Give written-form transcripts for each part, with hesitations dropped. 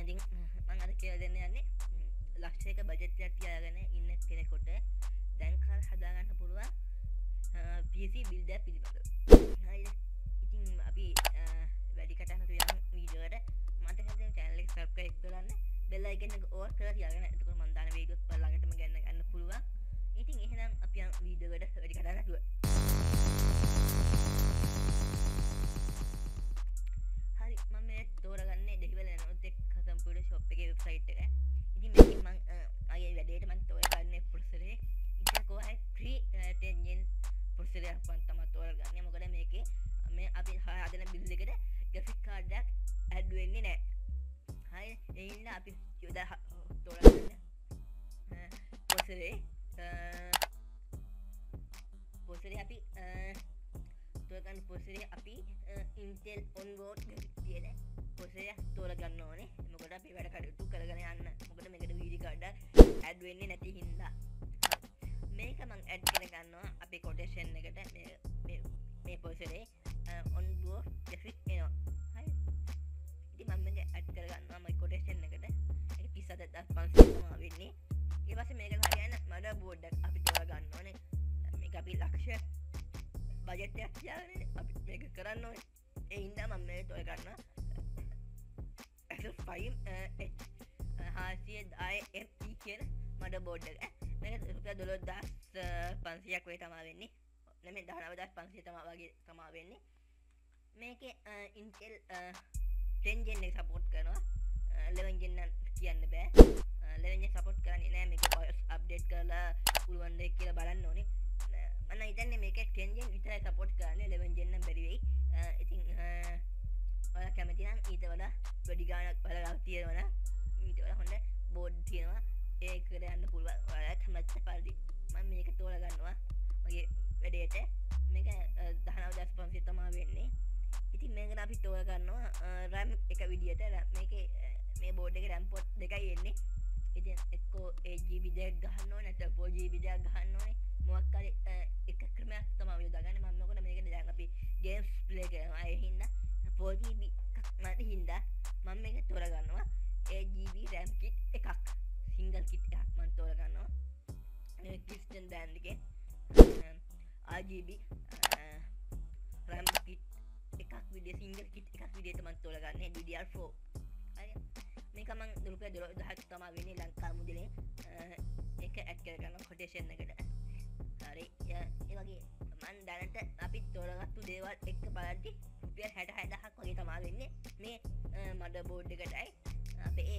ඉතින් මම අද කියලා දෙන්න යන්නේ ලක්ෂයක බජට් එකක් තියාගෙන ඉන්න කෙනෙකුට දැන් කාල හදා ගන්න පුළුවන් PC build එක පිළිබඳව. හරිද? ඉතින් අපි වැඩි කටහඬ යන වීඩියෝ එකට මට හැදෙන channel එක subscribe කරන්න bell icon එක ඕන් කරලා තියාගන්න. එතකොට මම දාන වීඩියෝත් ළඟටම ගන්න පුළුවන්. ඉතින් එහෙනම් අපි යන වීඩියෝ එකට වැඩි කටහඬ නැතුව. හරි මම මේ තෝරගන්නේ ඩෙලිවර් නැනොටෙක් කම්පියුටර් ෂොප් එකේ වෙබ්සයිට් එක. ඉතින් මේකෙන් මම ආයේ වැඩේට මම තෝරගන්නේ ප්‍රොසෙසරේ Intel Core i3 10 Gen processor එකක් තමයි තෝරගන්නේ. මොකද මේකේ මේ අපි හදන බිල්ඩ් එකට graphic card එකක් add වෙන්නේ නැහැ. හරි ඒ හින්දා අපි යොදා තෝරගන්නේ ප්‍රොසෙසරේ අපි තෝරගන්න ප්‍රොසෙසරේ අපි Intel onboard graphics කියන ප්‍රොසෙසර් තෝරගන්න ඕනේ. මොකද අපි වැඩ කටයුතු කරගෙන යන්න. මොකද මේකට video card add වෙන්නේ නැති හින්දා. මේක මම add කරගන්නවා අපේ quotation එකට මේ ප්‍රොසෙසරේ onboard graphics එනවා. හරි. ඉතින් මම මේක add කරගන්නවා මගේ quotation එකට. ඒක 37500 තමයි වෙන්නේ. ඊට පස්සේ මේකට හරියන motherboard එක අපි තෝරගන්න ඕනේ. මේක අපි ලක්ෂ බජට් එකක් තියාගෙන අපි මේක කරන්න ඕනේ. ඒ හින්දා මම මේක තෝරගන්නවා Asus 5H 410ME කියන motherboard එක. මේක රුපියල් 12500ක් වගේ තමයි වෙන්නේ. නෙමෙයි 19500 තමයි වගේ තමයි වෙන්නේ. මේකේ Intel 10 Gen එක support කරනවා. 11 Gen නම් කියන්න බෑ. 11 Gen support කරන්නේ නැහැ. මේක BIOS update කරලා පුළුවන් දෙයක් කියලා බලන්න ඕනේ. මම හිතන්නේ මේක 10 Gen විතරයි support කරන්නේ. 11 Gen නම් බැරි වෙයි. ඉතින් ඔයාලා කැමති නම් ඊට වඩා වැඩි ගාණක් බලලා තියෙනවා නම් ඊට වඩා හොඳ බෝඩ් තියෙනවා. ඒකට යන්න පුළුවන්. ඔයාලා කැමති පරිදි මම මේක තෝරගන්නවා මගේ වැඩේට. මේක 19500 තමයි වෙන්නේ. ඉතින් මේකට අපි තෝරගන්නවා RAM එක විදියට. මේකේ මේ බෝඩ් එකේ RAM port දෙකයි එන්නේ. ඉතින් එක්කෝ 8GB දෙයක් ගහන්න ඕනේ නැත්නම් 4GB දෙයක් ගහන්න ඕනේ. මොකක් හරි එක ක්‍රමයක් තමයි යොදාගන්නේ. මම මොකද මේකට දැන් අපි games play කරනවා. ඒ හින්දා 4GB එකක් නැති හින්දා මම මේක තෝරගන්නවා 8GB RAM kit එකක්. single kit එකක් මම තෝරගන්නවා. මේ Christian brand එකේ RGB RAM kit එකක් විදියට single kit එකක් විදියට මම තෝරගන්නේ DDR4. හරි. මේක මම රුපියල් 12000ක් තමයි වෙන්නේ ලංකා මුදලෙන්. ඒක ඇඩ් කරගන්න quotation එකට. හරි. ඒ වගේ මම දැනට අපි තෝරගත්තු දේවල් එක්ක බලද්දි රුපියල් 66000ක් වගේ තමයි වෙන්නේ මේ motherboard එකටයි අපේ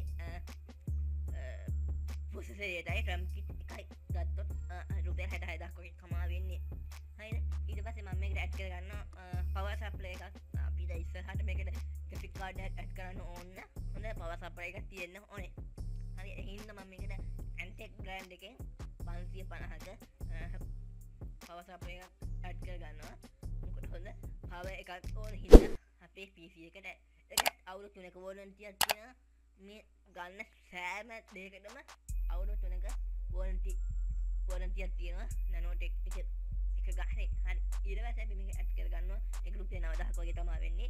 processor එකටයි RAM kit එකයි ගත්තොත් රුපියල් 66000ක් වගේ තමයි වෙන්නේ. හරිද? ඊට පස්සේ මම මේකට ඇඩ් කරගන්නවා power supply එකක්. අපිට ඉස්සරහට මේකට graphic card එකක් ඇඩ් කරන්න ඕන. හොඳ power supply එකක් තියෙන්න ඕනේ. හරි. ඒ හින්දා මම මේකට Antec brand එකෙන් 550ක power supply එකක් ඇඩ් කරගන්නවා. මොකද හොඳ power එකක් ඕන හින්දා අපේ PC එකට ඒක අවුරුදු 3ක warranty එකක් තියෙනවා. මේ ගන්න සෑම දෙයකටම අවුරුදු 3ක warranty එකක් තියෙනවා. Nanotech එක ගහනේ. හරි. ඊට පස්සේ අපි මේක ඇඩ් කරගන්නවා. ඒක රුපියල් 9000ක් වගේ තමයි වෙන්නේ.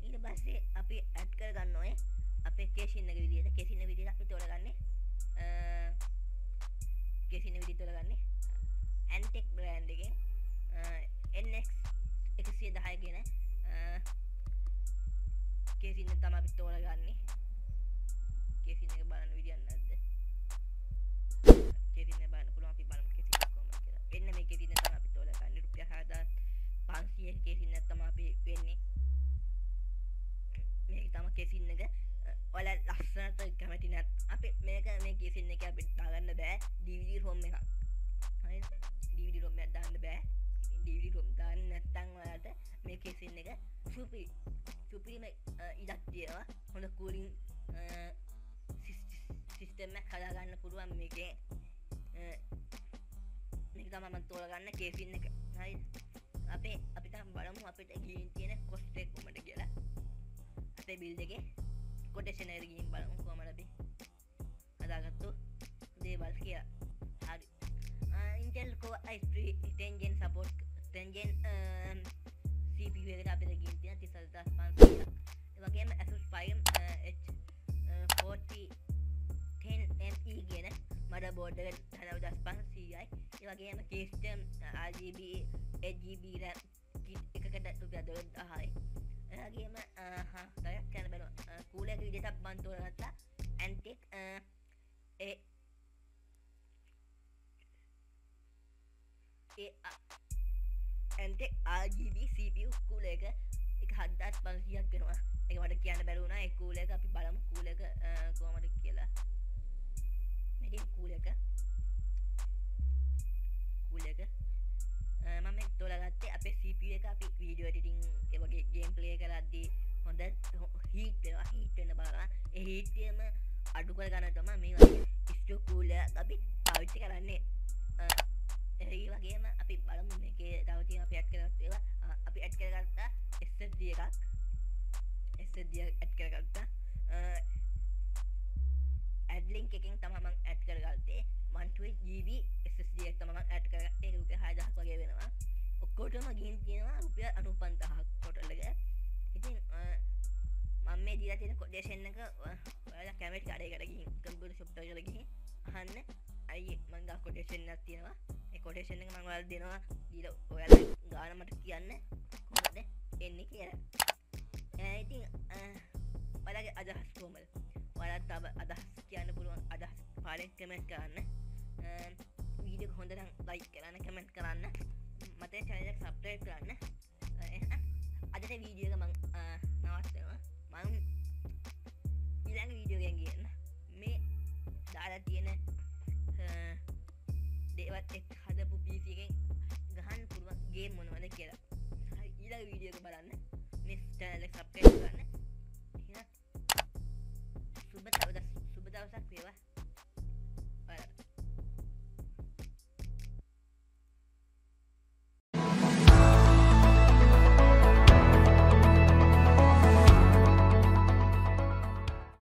ඊට පස්සේ අපි ඇඩ් කරගන්න ඕනේ අපේ casing එක විදියට. casing එක විදියට අපි තෝරගන්නේ casing එක විදියට තෝරගන්නේ Antec brand එකෙන් NX 110 කියන casing එක තමයි අපි තෝරගන්නේ. casing එක බලන්න විදියක් නැද්ද? casing එක බලන්න පුළුවන්. අපි බලමු casing එක කොහොමද කියලා. එන්න මේ casing එක තමයි අපි තෝරගන්නේ. රුපියල් 6500 casing එක තමයි අපි වෙන්නේ. මේක තමයි casing එක. ඔයාලා ලස්සනට කැමති නැත් අපි මේක මේ casing එක අපිට දාගන්න බෑ. DVD ROM එකක්. හරිද? DVD ROM එකක් දාන්න බෑ. ඉතින් DVD ROM දාන්න නැත්නම් ඔයාලට මේ casing එක සුපිරිම ඉඩක් තියෙනවා. හොඳ cooling system එකක් හදාගන්න පුළුවන් මේකේ. මේක තමයි මම තෝරගන්න casing එක. හරිද? අපි තාම බලමු අපිට ගිහින් තියෙන cost එක කොහමද කියලා. අපේ build එකේ quotation එකට ගිහින් බලමු කොහමද අපි හදාගත්තු දේවල් කියලා. හරි. Intel Core i3 10 Gen support 10 Gen CPU එකට අපිට ගිහින් තියෙන 34500ක්. ඒ වගේම Asus 5H 410 වගේම කේස්ටම් RGB 8GB RAM kit එකකට රුපියල් 12000යි. එහගේම තවත් කරන්න බලනවා කූලර් එක විදිහට මම තෝරගත්තා Antec Antec RGB CPU cooler එක 7500ක් වෙනවා. ඒක මට කියන්න බැරි වුණා. ඒ කූලර් එක අපි බලමු කූලර් එක කොහමද කියලා. මෙතන කූලර් එක මම තෝරගත්තේ අපේ CPU එක අපි වීඩියෝ එඩිටින් ඒ වගේ ගේම් ප්ලේ කරද්දී හොඳ හීට් වෙන බලන්න. ඒ හීට් එකම අඩු කර ගන්න තමයි මේ වගේ ස්ටෝක් කූලර් අපි පාවිච්චි කරන්නේ. ඒ වගේම අපි බලමු මේකේ තව තියෙන අපි ඇඩ් කරගත්ත ඒවා. අපි ඇඩ් කරගත්තා SSD එකක්. SSD ඇඩ් කරගත්තා. ඇඩ් ලින්ක් එකෙන් තමයි මම ඇඩ් කරගත්තේ. 128GB SSD එක තමයි මම ඇඩ් කරගත්තේ. ඒක රුපියල් 6000ක් වගේ වෙනවා. ඔක්කොටම ගිහින් තියෙනවා රුපියල් 95000ක් ටෝටල් එක. ඉතින් මම මේ දීලා තියෙන කොටේෂන් එක ඔයාලා කැමරේට කඩේකට ගිහින් කම්පියුටර් ෂොප් එකට ගිහින් අහන්න. අයියේ මම ගා කොටේෂන් එකක් තියෙනවා. ඒ කොටේෂන් එක මම ඔයාලට දෙනවා. දීලා ඔයාලා ගාන මට කියන්න කොහොමද එන්නේ කියලා. ඉතින් ඔයාලගේ අදහස් කොහමද? ඔයාලට තව අදහස් කියන්න පුළුවන් අදහස් පාලෙන් කමෙන්ට් කරන්න. වීඩියෝ එක හොඳ නම් ලයික් කරන්න, කමෙන්ට් කරන්න. මට channel එක subscribe කරන්න. අදට වීඩියෝ එක මම නවත්තනවා. මම ඊළඟ වීඩියෝ එකෙන් ගියන්න මේ දාලා තියෙන දේවත් එක්ක හදපු PC එකෙන් ගහන්න පුළුවන් ගේම් මොනවද කියලා. ඊළඟ වීඩියෝ එක බලන්න. මේ channel එක subscribe කරන්න.